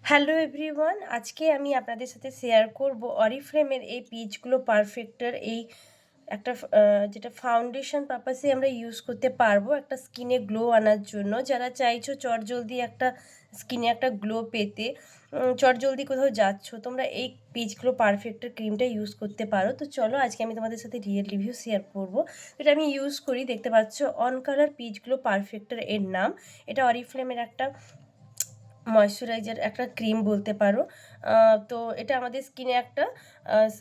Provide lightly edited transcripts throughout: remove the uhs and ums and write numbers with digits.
Hello everyone, আজকে আমি আপনাদের সাথে শেয়ার করব অরিফ্লেমের এই পিচগুলো পারফেক্টের এই একটা যেটা ফাউন্ডেশন পারপাসে আমরা ইউজ করতে পারবো একটা স্কিনে গ্লো আনার জন্য। যারা চাইছো চটজলদি একটা স্কিনে একটা গ্লো পেতে, চটজলদি কোথাও যাচ্ছ, তোমরা এই পিচগুলো পারফেক্টের ক্রিমটা ইউজ করতে পারো। তো চলো আজকে আমি তোমাদের সাথে রিয়েল রিভিউ শেয়ার করবো। এটা আমি ইউজ করি, দেখতে পাচ্ছ অন কালার পিচগুলো পারফেক্টের এর নাম। এটা অরিফ্লেমের একটা ময়শ্চারাইজার, একটা ক্রিম বলতে পারো। তো এটা আমাদের স্কিনে একটা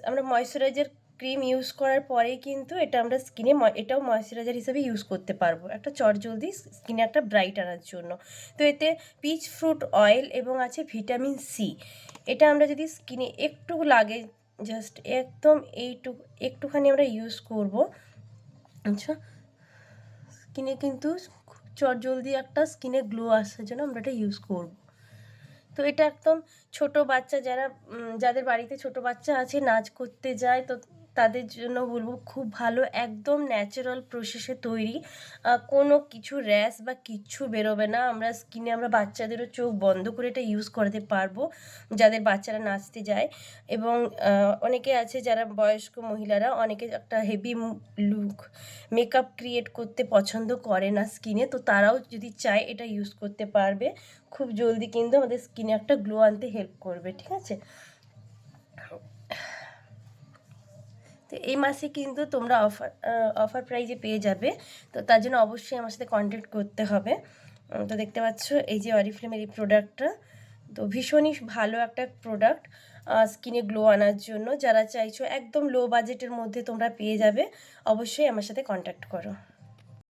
আমরা ময়শ্চারাইজার ক্রিম ইউজ করার পরেই কিন্তু এটা আমরা স্কিনে এটাও ময়শ্চারাইজার হিসেবে ইউজ করতে পারবো একটা চটজলদি স্কিনে একটা ব্রাইট আনার জন্য। তো এতে পিচ ফ্রুট অয়েল এবং আছে ভিটামিন সি। এটা আমরা যদি স্কিনে একটু লাগে, জাস্ট একদম একটুখানি আমরা ইউজ করব। আচ্ছা, স্কিনে কিন্তু চটজলদি একটা স্কিনে গ্লো আসার জন্য আমরা এটা ইউজ করব। তো এটা একদম ছোট বাচ্চা যাদের বাড়িতে ছোট বাচ্চা আছে, নাচ করতে যায়, তো তাদের জন্য বলবো খুব ভালো, একদম ন্যাচারাল প্রসেসে তৈরি। কোনো কিছু র্যাশ বা কিচ্ছু বেরোবে না। আমরা বাচ্চাদেরও চোখ বন্ধ করে এটা ইউজ করাতে পারবো যাদের বাচ্চারা নাচতে যায়। এবং অনেকে আছে যারা বয়স্ক মহিলারা, অনেকে একটা হেভি লুক মেকআপ ক্রিয়েট করতে পছন্দ করে না স্কিনে, তো তারাও যদি চায় এটা ইউজ করতে পারবে। খুব জলদি কিন্তু আমাদের স্কিনে একটা গ্লো আনতে হেল্প করবে, ঠিক আছে? তো এই মাসে কিন্তু তোমরা অফার প্রাইজে পেয়ে যাবে, তো তার জন্য অবশ্যই আমার সাথে কন্ট্যাক্ট করতে হবে। তো দেখতে পাচ্ছ এই যে অরিফ্লেমের এই প্রোডাক্টটা, তো ভীষণই ভালো একটা প্রোডাক্ট স্কিনে গ্লো আনার জন্য। যারা চাইছো একদম লো বাজেটের মধ্যে তোমরা পেয়ে যাবে, অবশ্যই আমার সাথে কন্ট্যাক্ট করো।